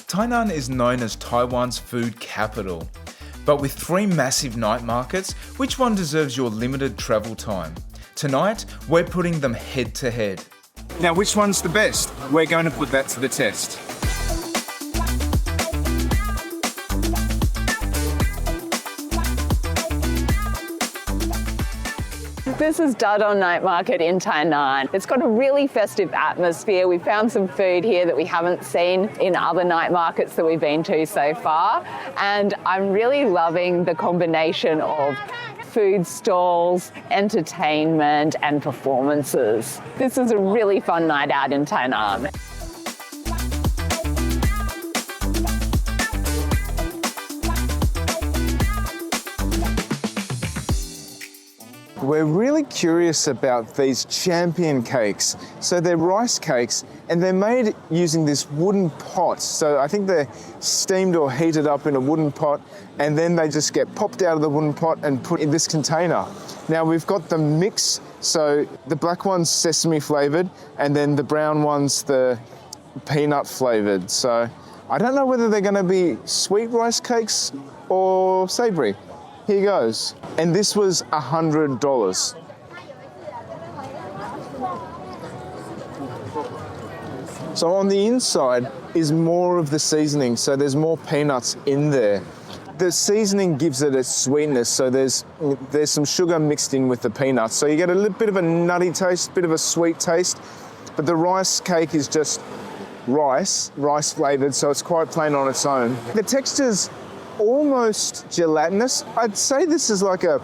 Tainan is known as Taiwan's food capital. But with 3 massive night markets, which one deserves your limited travel time? Tonight, we're putting them head to head. Now, which one's the best? We're going to put that to the test. This is Dadong Night Market in Tainan. It's got a really festive atmosphere. We found some food here that we haven't seen in other night markets that we've been to so far. And I'm really loving the combination of food stalls, entertainment, and performances. This is a really fun night out in Tainan. We're really curious about these champion cakes. So they're rice cakes and they're made using this wooden pot. So I think they're steamed or heated up in a wooden pot and then they just get popped out of the wooden pot and put in this container. Now we've got the mix. So the black one's sesame flavored and then the brown one's the peanut flavored. So I don't know whether they're going to be sweet rice cakes or savory. Here goes. And this was $100. So on the inside is more of the seasoning, so there's more peanuts in there. The seasoning gives it a sweetness, so there's some sugar mixed in with the peanuts. So you get a little bit of a nutty taste, bit of a sweet taste, but the rice cake is just rice flavored, so it's quite plain on its own. The texture's almost gelatinous. I'd say this is like a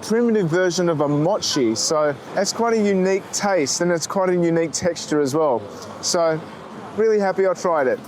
primitive version of a mochi, so it's quite a unique taste and it's quite a unique texture as well. So really happy I tried it.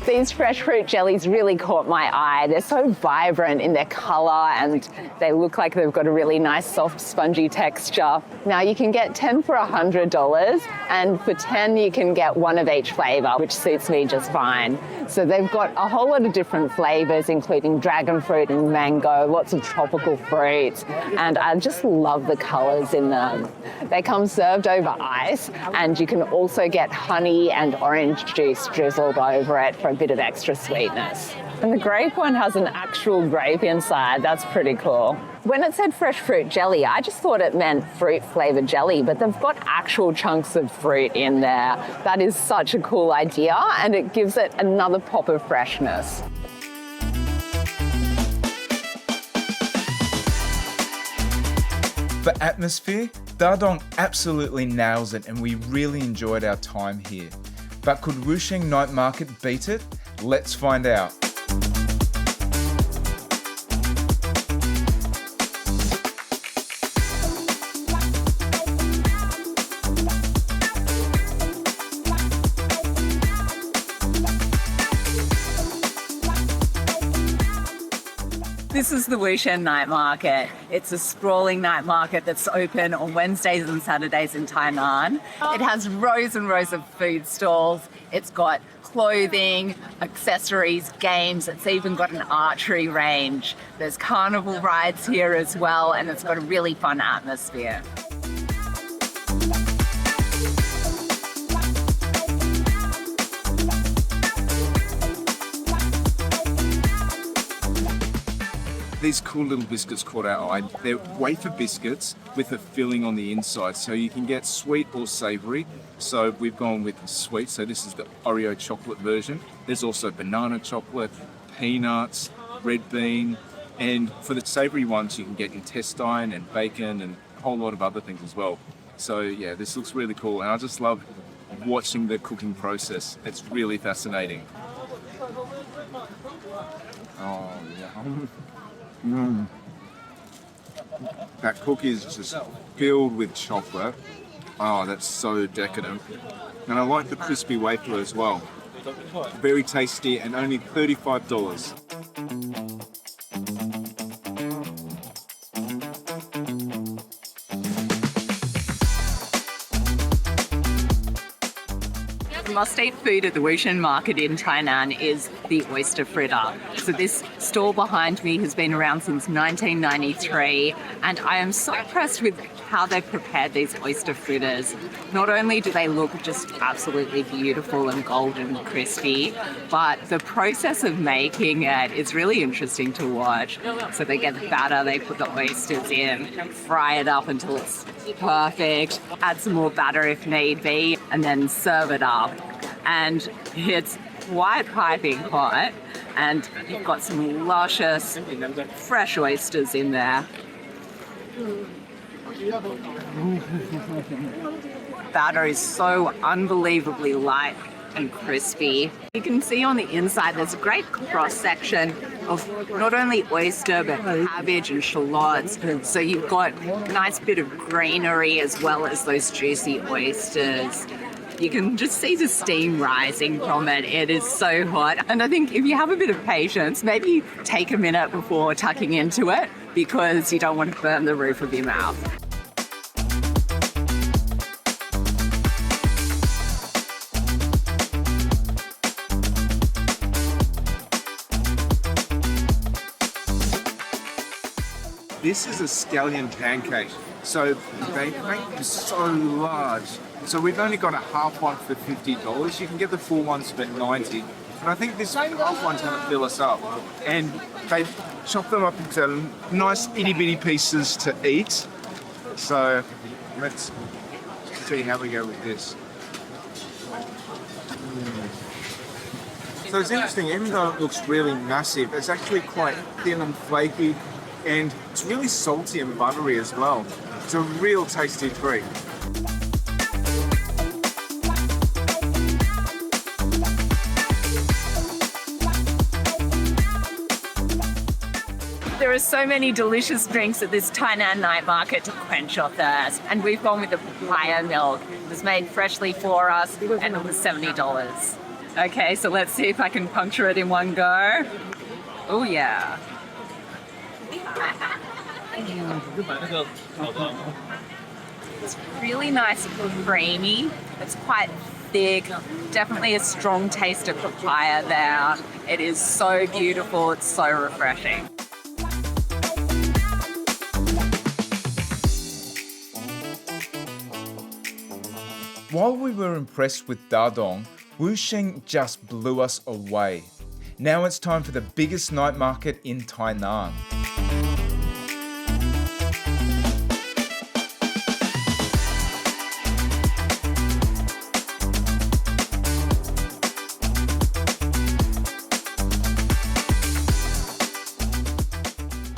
These fresh fruit jellies really caught my eye. They're so vibrant in their colour and they look like they've got a really nice soft spongy texture. Now you can get 10 for $100 and for 10 you can get one of each flavour, which suits me just fine. So they've got a whole lot of different flavours including dragon fruit and mango, lots of tropical fruits, and I just love the colours in them. They come served over ice and you can also get honey and orange juice drizzled over it for a bit of extra sweetness. And the grape one has an actual grape inside. That's pretty cool. When it said fresh fruit jelly, I just thought it meant fruit flavoured jelly, but they've got actual chunks of fruit in there. That is such a cool idea and it gives it another pop of freshness. For atmosphere, Dadong absolutely nails it and we really enjoyed our time here. But could Wusheng Night Market beat it? Let's find out. This is the Wusheng Night Market. It's a sprawling night market that's open on Wednesdays and Saturdays in Tainan. It has rows and rows of food stalls. It's got clothing, accessories, games. It's even got an archery range. There's carnival rides here as well, and it's got a really fun atmosphere. These cool little biscuits caught our eye. They're wafer biscuits with a filling on the inside, so you can get sweet or savoury. So we've gone with sweet, so this is the Oreo chocolate version. There's also banana chocolate, peanuts, red bean, and for the savoury ones you can get intestine and bacon and a whole lot of other things as well. So yeah, this looks really cool and I just love watching the cooking process. It's really fascinating. Oh yeah. That cookie is just filled with chocolate. Oh, that's so decadent. And I like the crispy wafer as well. Very tasty and only $35. The must-eat food at the Wusheng Market in Tainan is the oyster fritter. So this store behind me has been around since 1993, and I am so impressed with how they've prepared these oyster fritters. Not only do they look just absolutely beautiful and golden and crispy, but the process of making it is really interesting to watch. So they get the batter, they put the oysters in, fry it up until it's perfect, add some more batter if need be, and then serve it up. And it's quite piping hot, and you've got some luscious, fresh oysters in there. Batter is so unbelievably light and crispy. You can see on the inside there's a great cross section of not only oyster but cabbage and shallots. So you've got a nice bit of greenery as well as those juicy oysters. You can just see the steam rising from it. It is so hot. And I think if you have a bit of patience, maybe take a minute before tucking into it because you don't want to burn the roof of your mouth. This is a scallion pancake. So they make them so large. So we've only got a half one for $50. You can get the full ones for $90. But I think this half one's going to fill us up. And they chop them up into nice itty bitty pieces to eat. So let's see how we go with this. So it's interesting, even though it looks really massive, it's actually quite thin and flaky, and it's really salty and buttery as well. It's a real tasty treat. There are so many delicious drinks at this Tainan Night Market to quench your thirst. And we've gone with the papaya milk. It was made freshly for us and it was $70. Okay, so let's see if I can puncture it in one go. Oh yeah. It's really nice and creamy. It's quite thick. Definitely a strong taste of papaya there. It is so beautiful. It's so refreshing. While we were impressed with Dadong, Wusheng just blew us away. Now it's time for the biggest night market in Tainan.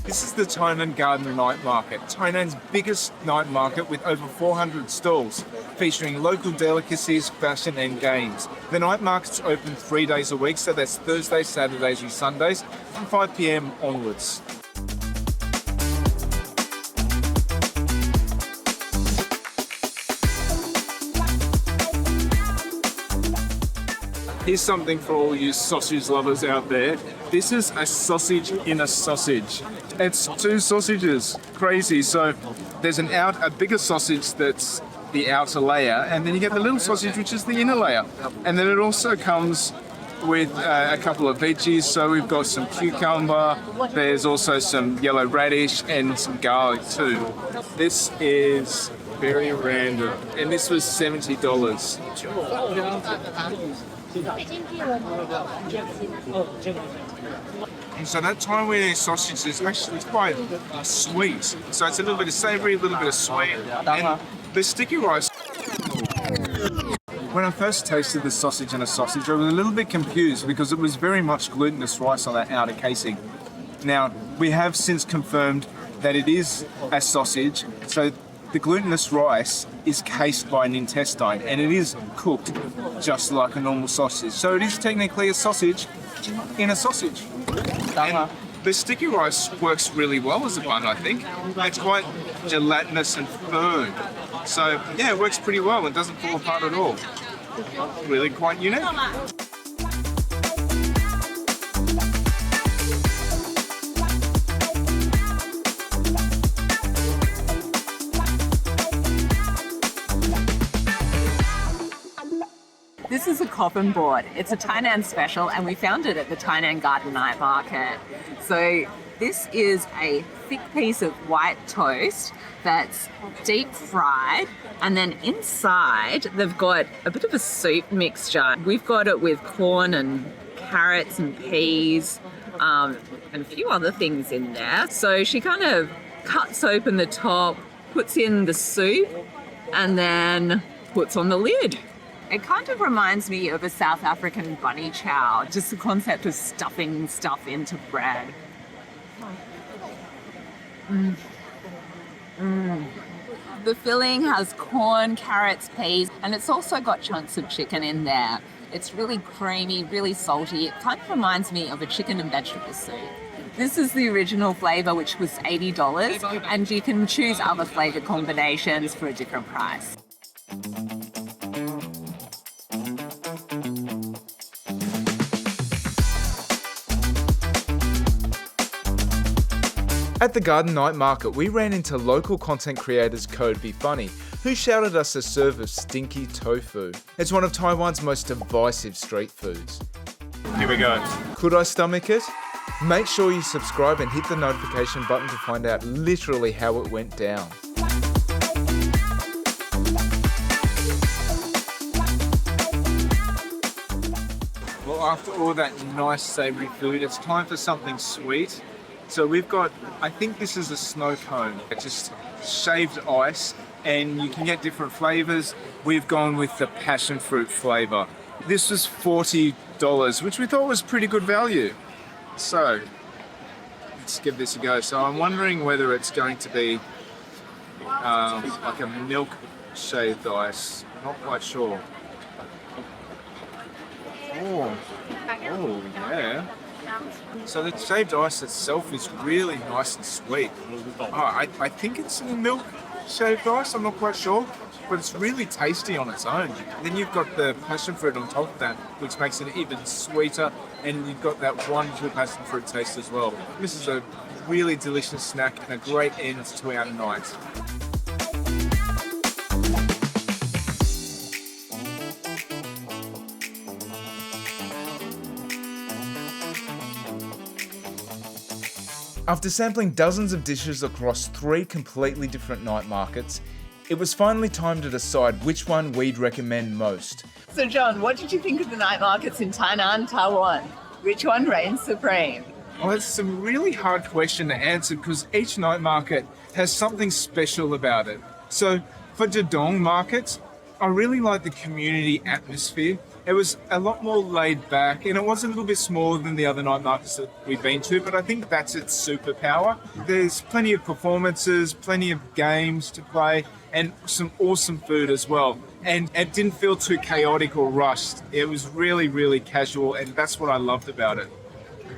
This is the Tainan Garden Night Market, Tainan's biggest night market with over 400 stalls, featuring local delicacies, fashion and games. The night market's open 3 days a week, so that's Thursdays, Saturdays and Sundays from 5 p.m. onwards. Here's something for all you sausage lovers out there. This is a sausage in a sausage. It's two sausages, crazy. So there's a bigger sausage that's the outer layer, and then you get the little sausage which is the inner layer. And then it also comes with a couple of veggies. So we've got some cucumber, there's also some yellow radish and some garlic too. This is very random, and this was $70. And so that Taiwanese sausage is actually quite sweet. So it's a little bit of savoury, a little bit of sweet. And the sticky rice. When I first tasted the sausage in a sausage, I was a little bit confused because it was very much glutinous rice on that outer casing. Now, we have since confirmed that it is a sausage. So the glutinous rice is cased by an intestine and it is cooked just like a normal sausage. So it is technically a sausage in a sausage. And the sticky rice works really well as a bun, I think. It's quite gelatinous and firm. So yeah, it works pretty well and doesn't fall apart at all. Really quite unique. This is a Coffin board. It's a Tainan special, and we found it at the Tainan Garden Night Market. So this is a thick piece of white toast that's deep fried, and then inside they've got a bit of a soup mixture. We've got it with corn and carrots and peas, and a few other things in there. So she kind of cuts open the top, puts in the soup, and then puts on the lid. It kind of reminds me of a South African bunny chow, just the concept of stuffing stuff into bread. The filling has corn, carrots, peas, and it's also got chunks of chicken in there. It's really creamy, really salty. It kind of reminds me of a chicken and vegetable soup. This is the original flavour, which was $80, and you can choose other flavour combinations for a different price. At the Garden Night Market, we ran into local content creators CodeBeFunny, who shouted us a serve of Stinky tofu. It's one of Taiwan's most divisive street foods. Here we go. Could I stomach it? Make sure you subscribe and hit the notification button to find out literally how it went down. Well, after all that nice savoury food, it's time for something sweet. So we've got, I think this is a snow cone. It's just shaved ice, and you can get different flavours. We've gone with the passionfruit flavour. This was $40, which we thought was pretty good value. So let's give this a go. So I'm wondering whether it's going to be like a milk shaved ice. I'm not quite sure. Oh, yeah. So the shaved ice itself is really nice and sweet. Oh, I think it's milk shaved ice, I'm not quite sure, but it's really tasty on its own. Then you've got the passion fruit on top of that, which makes it even sweeter, and you've got that wonderful passion fruit taste as well. This is a really delicious snack and a great end to our night. After sampling dozens of dishes across 3 completely different night markets, it was finally time to decide which one we'd recommend most. So John, what did you think of the night markets in Tainan, Taiwan? Which one reigns supreme? Well, it's a really hard question to answer because each night market has something special about it. So for Dadong Market, I really like the community atmosphere. It was a lot more laid back, and it was a little bit smaller than the other night markets that we've been to, but I think that's its superpower. There's plenty of performances, plenty of games to play, and some awesome food as well. And it didn't feel too chaotic or rushed. It was really, really casual, and that's what I loved about it.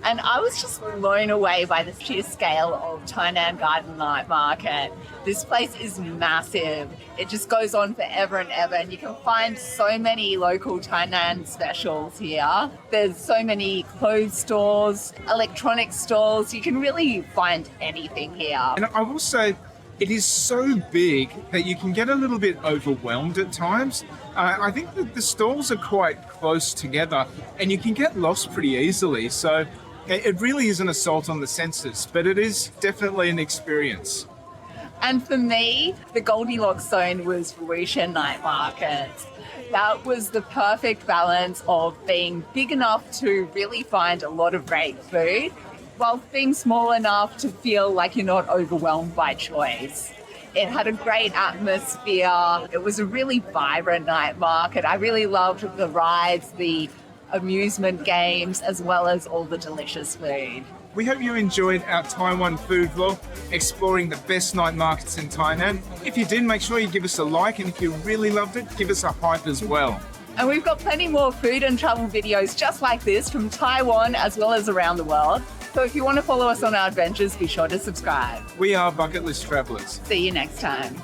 And I was just blown away by the sheer scale of Tainan Garden Night Market. This place is massive. It just goes on forever and ever, and you can find so many local Tainan specials here. There's so many clothes stores, electronic stores. You can really find anything here. And I will say, it is so big that you can get a little bit overwhelmed at times. I think that the stalls are quite close together, and you can get lost pretty easily. So it really is an assault on the senses, but it is definitely an experience. And for me, the Goldilocks zone was Wusheng Night Market. That was the perfect balance of being big enough to really find a lot of great food, while being small enough to feel like you're not overwhelmed by choice. It had a great atmosphere. It was a really vibrant night market. I really loved the rides, the amusement games, as well as all the delicious food. We hope you enjoyed our Taiwan food vlog, exploring the best night markets in Tainan. If you did, make sure you give us a like, and if you really loved it, give us a hype as well. And we've got plenty more food and travel videos just like this from Taiwan as well as around the world. So if you want to follow us on our adventures, be sure to subscribe. We are Bucket List Travellers. See you next time.